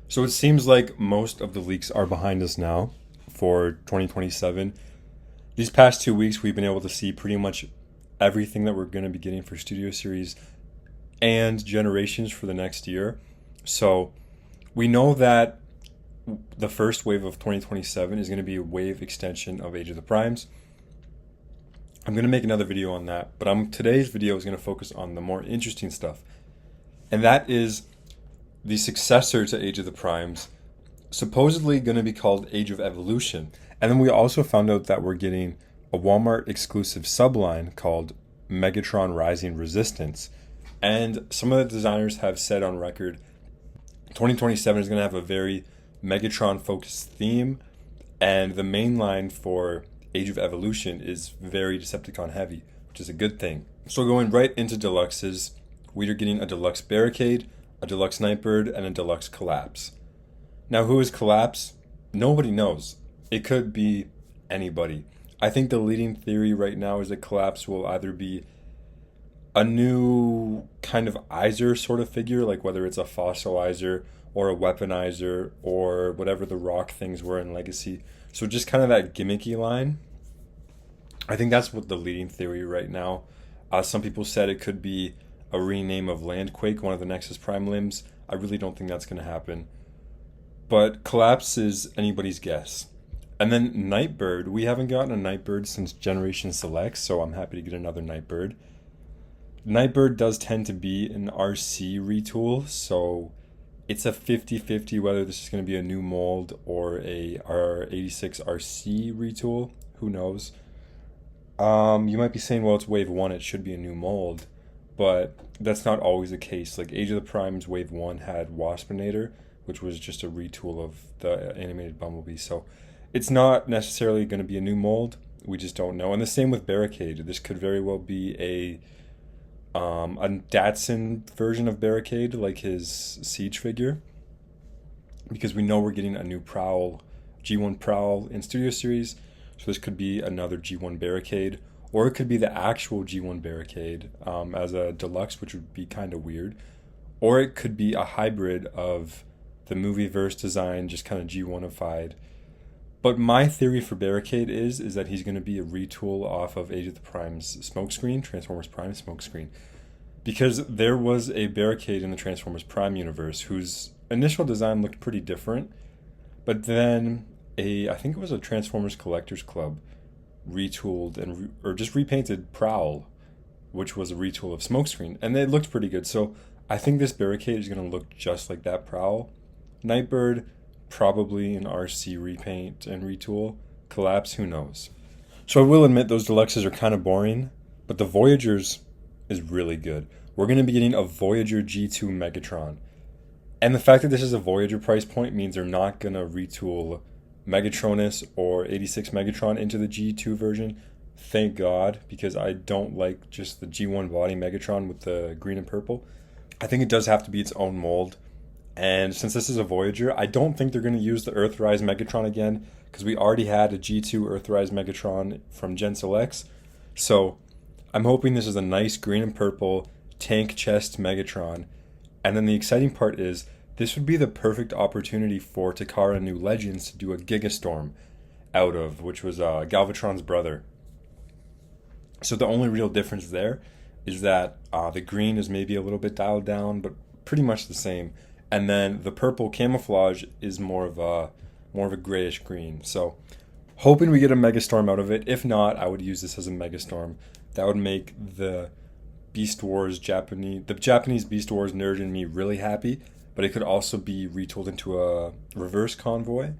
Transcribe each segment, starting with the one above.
So it seems like most of the leaks are behind us now for 2027. These past 2 weeks, we've been able to see pretty much everything that we're going to be getting for Studio Series and Generations for the next year. So we know that the first wave of 2027 is going to be a wave extension of Age of the Primes. I'm going to make another video on that, but today's video is going to focus on the more interesting stuff. And that is the successor to Age of the Primes, supposedly going to be called Age of Evolution. And then we also found out that we're getting a Walmart exclusive subline called Megatron Rising Resistance. And some of the designers have said on record 2027 is going to have a very Megatron focused theme, and the main line for Age of Evolution is very Decepticon heavy, which is a good thing. So going right into deluxes, we are getting a deluxe Barricade, a deluxe Nightbird, and a deluxe Collapse. Now, who is Collapse? Nobody knows. It could be anybody. I think the leading theory right now is that Collapse will either be a new kind of Izer sort of figure, like whether it's a fossilizer or a weaponizer or whatever the rock things were in Legacy. So just kind of that gimmicky line. I think that's what the leading theory right now. Some people said it could be a rename of Landquake, one of the Nexus Prime limbs. I really don't think that's going to happen. But Collapse is anybody's guess. And then Nightbird. We haven't gotten a Nightbird since Generation Select, so I'm happy to get another Nightbird. Nightbird does tend to be an RC retool, so it's a 50-50 whether this is going to be a new mold or a R86 RC retool. Who knows? You might be saying, well, it's Wave 1, it should be a new mold. But that's not always the case. Like Age of the Primes Wave 1 had Waspinator, which was just a retool of the animated Bumblebee. So it's not necessarily going to be a new mold. We just don't know. And the same with Barricade. This could very well be a Datsun version of Barricade, like his Siege figure. Because we know we're getting a new Prowl, G1 Prowl in Studio Series. So this could be another G1 Barricade. Or it could be the actual G1 Barricade as a deluxe, which would be kind of weird. Or it could be a hybrid of the movieverse design, just kind of G1ified. But my theory for Barricade is that he's going to be a retool off of Age of the Prime's smokescreen, Transformers Prime smokescreen. Because there was a Barricade in the Transformers Prime universe whose initial design looked pretty different. But then I think it was a Transformers Collectors Club retooled or just repainted Prowl, which was a retool of Smokescreen, and it looked pretty good. So I think this Barricade is going to look just like that Prowl. Nightbird, probably an RC repaint and retool. Collapse, who knows? So I will admit those deluxes are kind of boring, but the Voyagers is really good. We're going to be getting a Voyager G2 Megatron. And the fact that this is a Voyager price point means they're not going to retool Megatronus or 86 Megatron into the G2 version. Thank God, because I don't like just the G1 body Megatron with the green and purple. I think it does have to be its own mold. And since this is a Voyager, I don't think they're going to use the Earthrise Megatron again, because we already had a G2 Earthrise Megatron from Gen Selects. So I'm hoping this is a nice green and purple tank chest Megatron. And then the exciting part is, this would be the perfect opportunity for Takara New Legends to do a Gigastorm out of, which was Galvatron's brother. So the only real difference there is that the green is maybe a little bit dialed down, but pretty much the same. And then the purple camouflage is more of a grayish green. So hoping we get a Megastorm out of it. If not, I would use this as a Megastorm. That would make the Japanese Beast Wars nerd in me really happy. But it could also be retooled into a reverse convoy,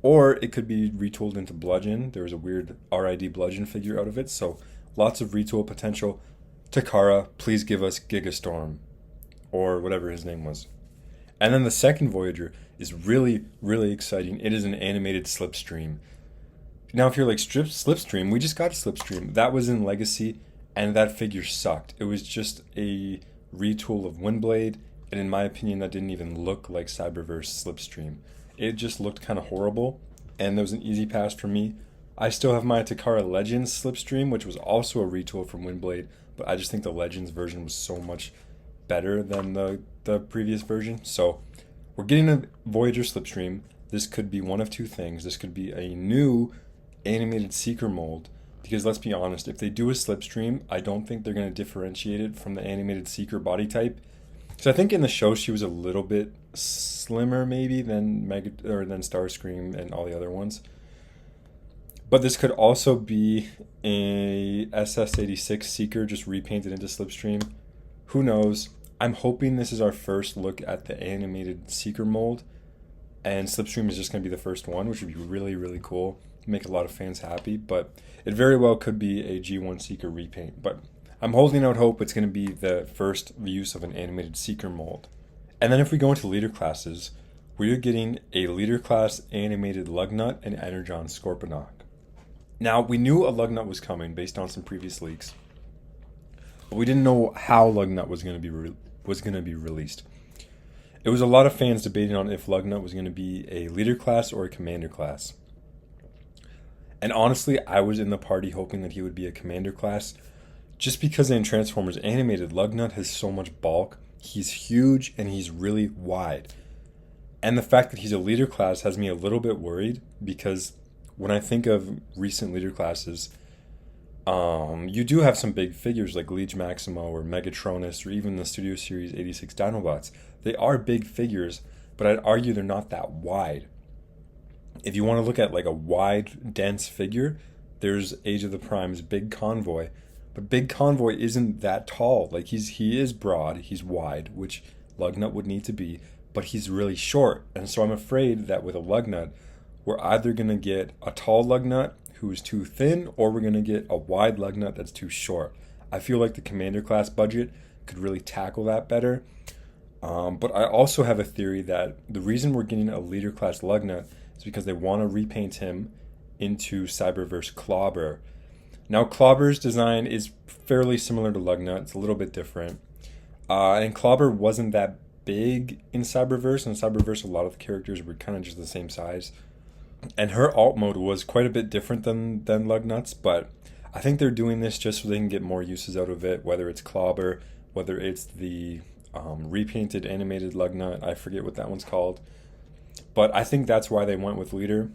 or it could be retooled into Bludgeon. There was a weird RID Bludgeon figure out of it, so lots of retool potential. Takara, please give us Gigastorm, or whatever his name was. And then the second Voyager is really, really exciting. It is an animated Slipstream. Now, if you're like, Slipstream, we just got Slipstream. That was in Legacy, and that figure sucked. It was just a retool of Windblade. And in my opinion, that didn't even look like Cyberverse Slipstream. It just looked kind of horrible, and there was an easy pass for me. I still have my Takara Legends Slipstream, which was also a retool from Windblade, but I just think the Legends version was so much better than the previous version. So We're getting a Voyager slipstream. This could be one of two things. This could be a new animated Seeker mold, because let's be honest, if they do a slipstream, I don't think they're going to differentiate it from the animated Seeker body type. So I think in the show she was a little bit slimmer maybe than than Starscream and all the other ones. But this could also be a SS86 Seeker just repainted into Slipstream. Who knows? I'm hoping this is our first look at the animated Seeker mold, and Slipstream is just going to be the first one, which would be really, really cool. Make a lot of fans happy, but it very well could be a G1 Seeker repaint. But I'm holding out hope it's going to be the first use of an animated Seeker mold. And then if we go into leader classes, we're getting a leader class animated Lugnut and Energon Scorponok. Now, we knew a Lugnut was coming based on some previous leaks, but we didn't know how Lugnut was going to be released. It was a lot of fans debating on if Lugnut was going to be a leader class or a commander class. And honestly, I was in the party hoping that he would be a commander class, just because in Transformers Animated, Lugnut has so much bulk. He's huge and he's really wide. And the fact that he's a leader class has me a little bit worried, because when I think of recent leader classes, you do have some big figures like Liege Maximo or Megatronus or even the Studio Series 86 Dinobots. They are big figures, but I'd argue they're not that wide. If you want to look at like a wide, dense figure, there's Age of the Prime's Big Convoy. But Big Convoy isn't that tall. Like he is broad, he's wide, which Lugnut would need to be, but he's really short. And so I'm afraid that with a Lugnut, we're either going to get a tall Lugnut who is too thin, or we're going to get a wide Lugnut that's too short. I feel like the commander class budget could really tackle that better. But I also have a theory that the reason we're getting a leader class Lugnut is because they want to repaint him into Cyberverse Clobber. Now, Clobber's design is fairly similar to Lugnut. It's a little bit different. And Clobber wasn't that big in Cyberverse. In Cyberverse, a lot of the characters were kind of just the same size. And her alt mode was quite a bit different than Lugnut's, but I think they're doing this just so they can get more uses out of it, whether it's Clobber, whether it's the repainted animated Lugnut. I forget what that one's called. But I think that's why they went with Leader.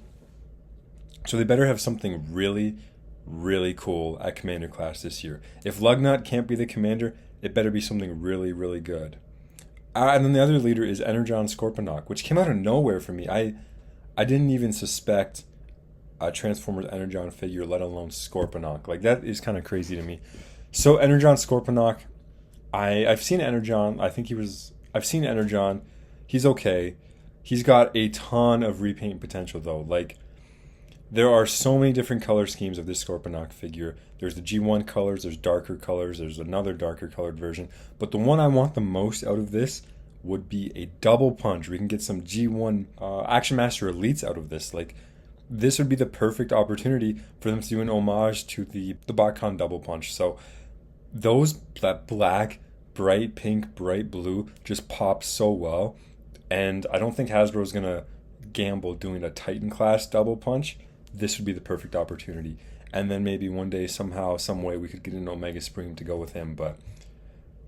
So they better have something really, really cool at Commander class this year. If Lugnut can't be the Commander, it better be something really, really good. And then the other leader is Energon Scorponok, which came out of nowhere for me. I didn't even suspect a Transformers Energon figure, let alone Scorponok. Like, that is kind of crazy to me. So Energon Scorponok, I've seen Energon. I've seen Energon. He's okay. He's got a ton of repaint potential, though. Like, there are so many different color schemes of this Scorponok figure. There's the G1 colors, there's darker colors, there's another darker colored version. But the one I want the most out of this would be a double punch. We can get some G1 Action Master Elites out of this. Like, this would be the perfect opportunity for them to do an homage to the BotCon double punch. So that black, bright pink, bright blue just pops so well. And I don't think Hasbro's going to gamble doing a Titan class double punch. This would be the perfect opportunity. And then maybe one day, somehow, some way, we could get an Omega Supreme to go with him. But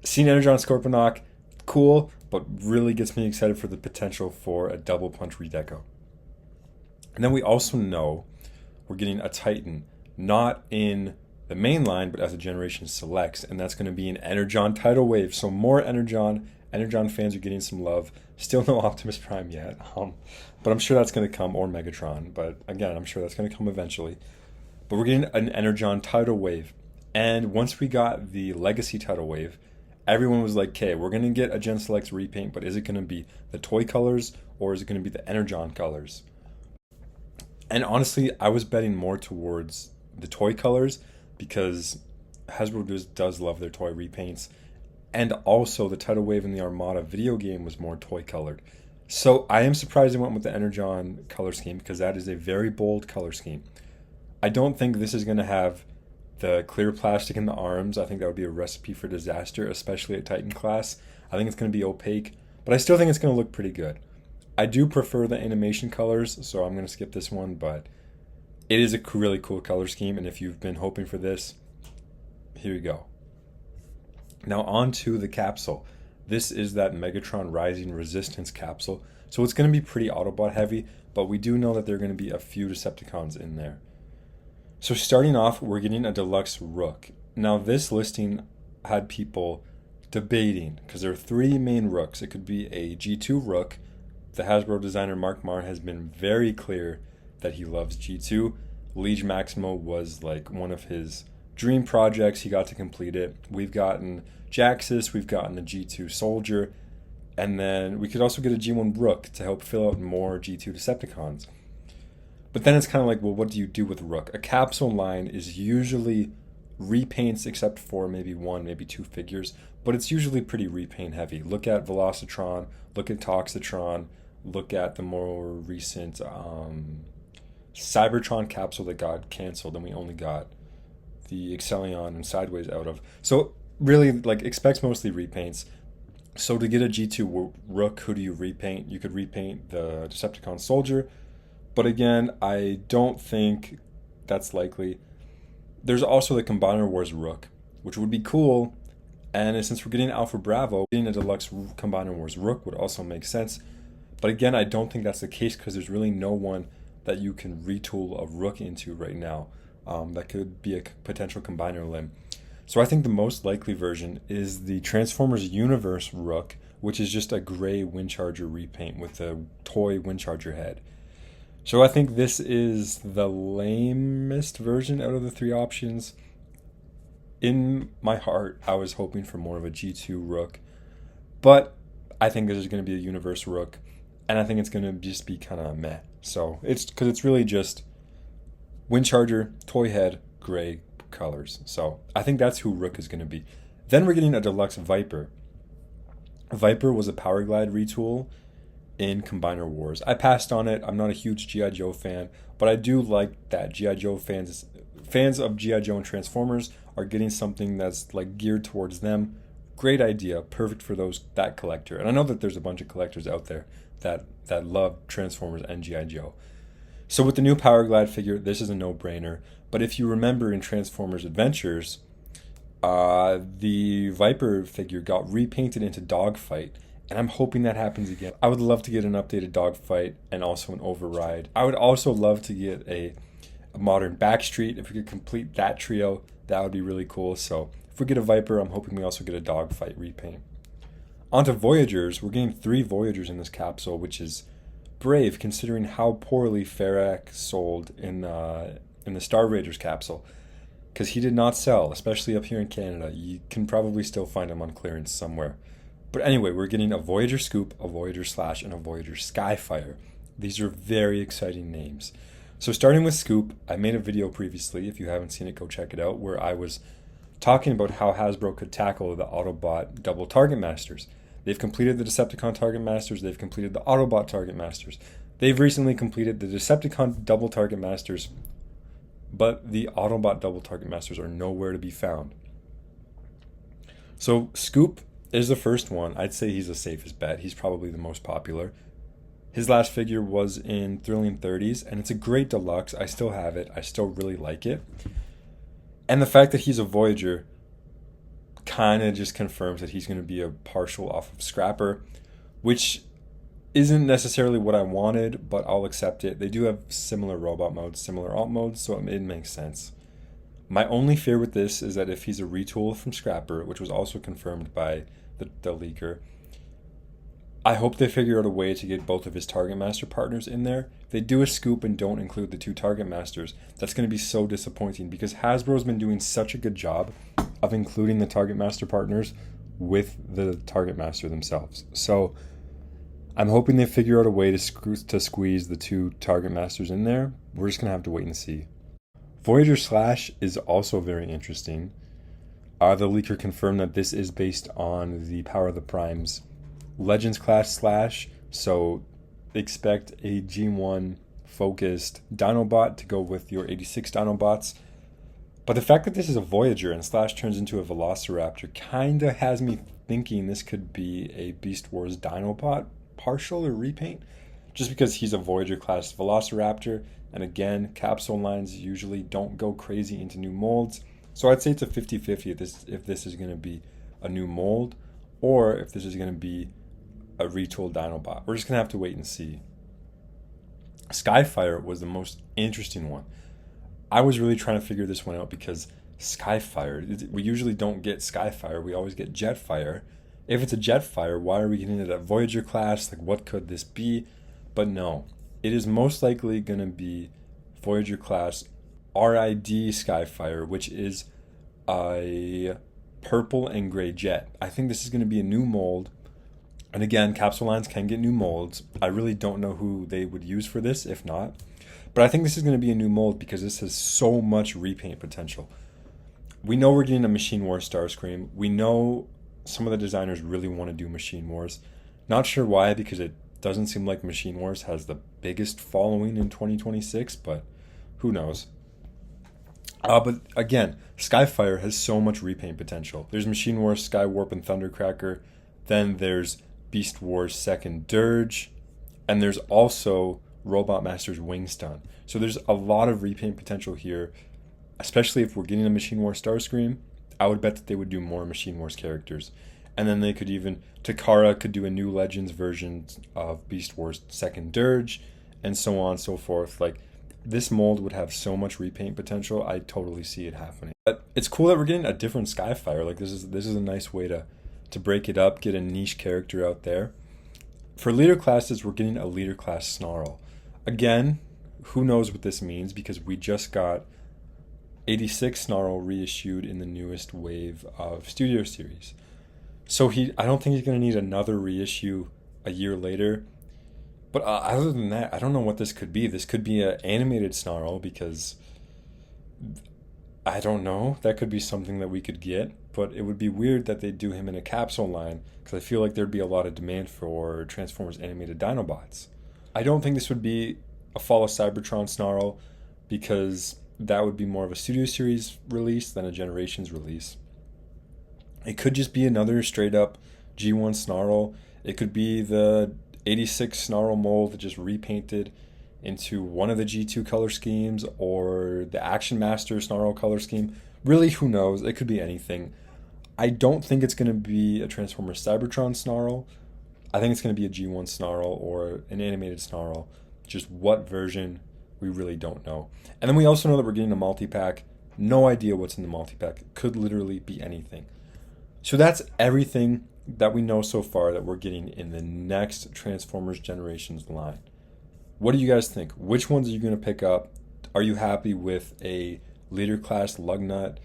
seeing Energon Scorponok, cool, but really gets me excited for the potential for a double punch redeco. And then we also know we're getting a Titan, not in the main line, but as a Generation Selects, and that's going to be an Energon tidal wave. So more Energon. Energon fans are getting some love. Still no Optimus Prime yet, but I'm sure that's going to come, or Megatron. But again, I'm sure that's going to come eventually. But we're getting an Energon tidal wave. And once we got the Legacy tidal wave, everyone was like, okay, we're going to get a Gen Selects repaint, but is it going to be the toy colors or is it going to be the Energon colors? And honestly, I was betting more towards the toy colors because Hasbro does love their toy repaints. And also, the tidal wave in the Armada video game was more toy colored. So I am surprised they went with the Energon color scheme because that is a very bold color scheme. I don't think this is going to have the clear plastic in the arms. I think that would be a recipe for disaster, especially at Titan class. I think it's going to be opaque, but I still think it's going to look pretty good. I do prefer the animation colors, so I'm going to skip this one, but it is a really cool color scheme, and if you've been hoping for this, here you go. Now on to the capsule. This is that Megatron Rising Resistance capsule, so it's going to be pretty Autobot heavy, but we do know that there are going to be a few Decepticons in there. So starting off, we're getting a deluxe Rook. Now this listing had people debating, because there are three main Rooks. It could be a G2 Rook. The Hasbro designer Mark Marr has been very clear that he loves G2. Liege Maximo was like one of his dream projects. He got to complete it. We've gotten Jaxus, we've gotten a G2 Soldier, and then we could also get a G1 Rook to help fill out more G2 Decepticons. But then it's kind of like, well, what do you do with Rook? A capsule line is usually repaints, except for maybe one, maybe two figures, but it's usually pretty repaint heavy. Look at Velocitron, look at Toxitron, look at the more recent Cybertron capsule that got canceled, and we only got the Excellion and Sideways out of. So really, like, expects mostly repaints. So to get a G2 Rook, who do you repaint? You could repaint the Decepticon Soldier, but again, I don't think that's likely. There's also the Combiner Wars Rook, which would be cool, and since we're getting Alpha Bravo, getting a deluxe Combiner Wars Rook would also make sense. But again, I don't think that's the case, because there's really no one that you can retool a Rook into right now. That could be a potential combiner limb. So I think the most likely version is the Transformers Universe Rook, which is just a gray Windcharger repaint with a toy Windcharger head. So I think this is the lamest version out of the three options. In my heart, I was hoping for more of a G2 Rook, but I think this is going to be a Universe Rook, and I think it's going to just be kind of meh. So it's because it's really just Windcharger, toy head, gray colors. So I think that's who Rook is going to be. Then we're getting a deluxe Viper. Viper was a Power Glide retool in Combiner Wars. I passed on it. I'm not a huge G.I. Joe fan, but I do like that G.I. Joe fans of G.I. Joe and Transformers are getting something that's like geared towards them. Great idea, perfect for that collector. And I know that there's a bunch of collectors out there that love Transformers and G.I. Joe. So with the new Power Glide figure, this is a no-brainer. But if you remember in Transformers Adventures, the Viper figure got repainted into Dogfight, and I'm hoping that happens again. I would love to get an updated Dogfight and also an Override. I would also love to get a modern Backstreet. If we could complete that trio, that would be really cool. So if we get a Viper, I'm hoping we also get a Dogfight repaint. Onto Voyagers. We're getting 3 Voyagers in this capsule, which is brave considering how poorly Ferrak sold in the Star Raiders capsule, because he did not sell, especially up here in Canada. You can probably still find him on clearance somewhere. But anyway, we're getting a Voyager Scoop, a Voyager Slash, and a Voyager Skyfire. These are very exciting names. So starting with Scoop, I made a video previously, if you haven't seen it, go check it out, where I was talking about how Hasbro could tackle the Autobot double Target Masters. They've completed the Decepticon Target Masters, they've completed the Autobot Target Masters. They've recently completed the Decepticon double Target Masters, but the Autobot double Target Masters are nowhere to be found. So Scoop is the first one. I'd say he's the safest bet. He's probably the most popular. His last figure was in Thrilling 30s, and it's a great deluxe. I still have it. I still really like it. And the fact that he's a Voyager kind of just confirms that he's going to be a partial off of Scrapper, which isn't necessarily what I wanted, but I'll accept it. They do have similar robot modes, similar alt modes, so it makes sense. My only fear with this is that if he's a retool from Scrapper, which was also confirmed by the leaker, I hope they figure out a way to get both of his Target Master partners in there. If they do a Scoop and don't include the 2 Target Masters, that's going to be so disappointing, because Hasbro's been doing such a good job of including the Target Master partners with the Target Master themselves. So I'm hoping they figure out a way to squeeze the 2 Target Masters in there. We're just going to have to wait and see. Voyager Slash is also very interesting. The leaker confirmed that this is based on the Power of the Primes Legends class Slash, so expect a G1 focused Dinobot to go with your 86 Dinobots. But the fact that this is a Voyager and Slash turns into a Velociraptor kind of has me thinking this could be a Beast Wars Dinobot partial or repaint, just because he's a Voyager class Velociraptor, and again, capsule lines usually don't go crazy into new molds. So I'd say it's a 50-50 if this is going to be a new mold or if this is going to be a retooled Dinobot. We're just going to have to wait and see. Skyfire was the most interesting one. I was really trying to figure this one out because Skyfire, we usually don't get Skyfire, we always get Jetfire. If it's a Jetfire, why are we getting it at Voyager class? Like, what could this be? But no, it is most likely going to be Voyager class RID Skyfire, which is a purple and gray jet. I think this is going to be a new mold. And again, capsule lines can get new molds. I really don't know who they would use for this, if not. But I think this is going to be a new mold because this has so much repaint potential. We know we're getting a Machine Wars Starscream. We know some of the designers really want to do Machine Wars. Not sure why, because it doesn't seem like Machine Wars has the biggest following in 2026, but who knows. But again, Skyfire has so much repaint potential. There's Machine Wars Skywarp and Thundercracker. Then there's Beast Wars Second Dirge. And there's also Robot Masters Wingstun. So there's a lot of repaint potential here, especially if we're getting a Machine Wars Starscream. I would bet that they would do more Machine Wars characters. And then they could even, Takara could do a new Legends version of Beast Wars Second Dirge, and so on and so forth. Like, this mold would have so much repaint potential. I totally see it happening. But it's cool that we're getting a different Skyfire. Like, this is a nice way to break it up, get a niche character out there. For leader classes, we're getting a leader class Snarl. Again, who knows what this means, because we just got 86 Snarl reissued in the newest wave of Studio Series. So I don't think he's going to need another reissue a year later. But other than that, I don't know what this could be. This could be an animated Snarl, because I don't know. That could be something that we could get. But it would be weird that they do him in a capsule line, because I feel like there'd be a lot of demand for Transformers animated Dinobots. I don't think this would be a Fall of Cybertron Snarl, because that would be more of a Studio Series release than a Generations release. It could just be another straight up G1 Snarl. It could be the 86 Snarl mold just repainted into one of the G2 color schemes, or the Action Master Snarl color scheme. Really, who knows? It could be anything. I don't think it's going to be a Transformers Cybertron Snarl. I think it's going to be a G1 Snarl or an animated Snarl. Just what version, we really don't know. And then we also know that we're getting a multi-pack. No idea what's in the multi-pack. It could literally be anything. So that's everything that we know so far that we're getting in the next Transformers Generations line. What do you guys think? Which ones are you going to pick up? Are you happy with a leader class Lugnut?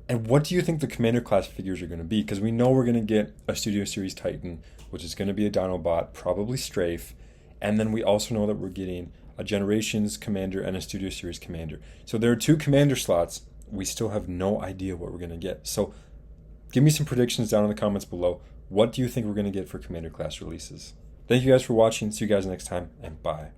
And what do you think the commander class figures are going to be? Because we know we're going to get a Studio Series Titan, which is going to be a Dinobot, probably Strafe. And then we also know that we're getting a Generations Commander and a Studio Series Commander. So there are 2 commander slots. We still have no idea what we're going to get. So give me some predictions down in the comments below. What do you think we're going to get for commander class releases? Thank you guys for watching. See you guys next time, and bye.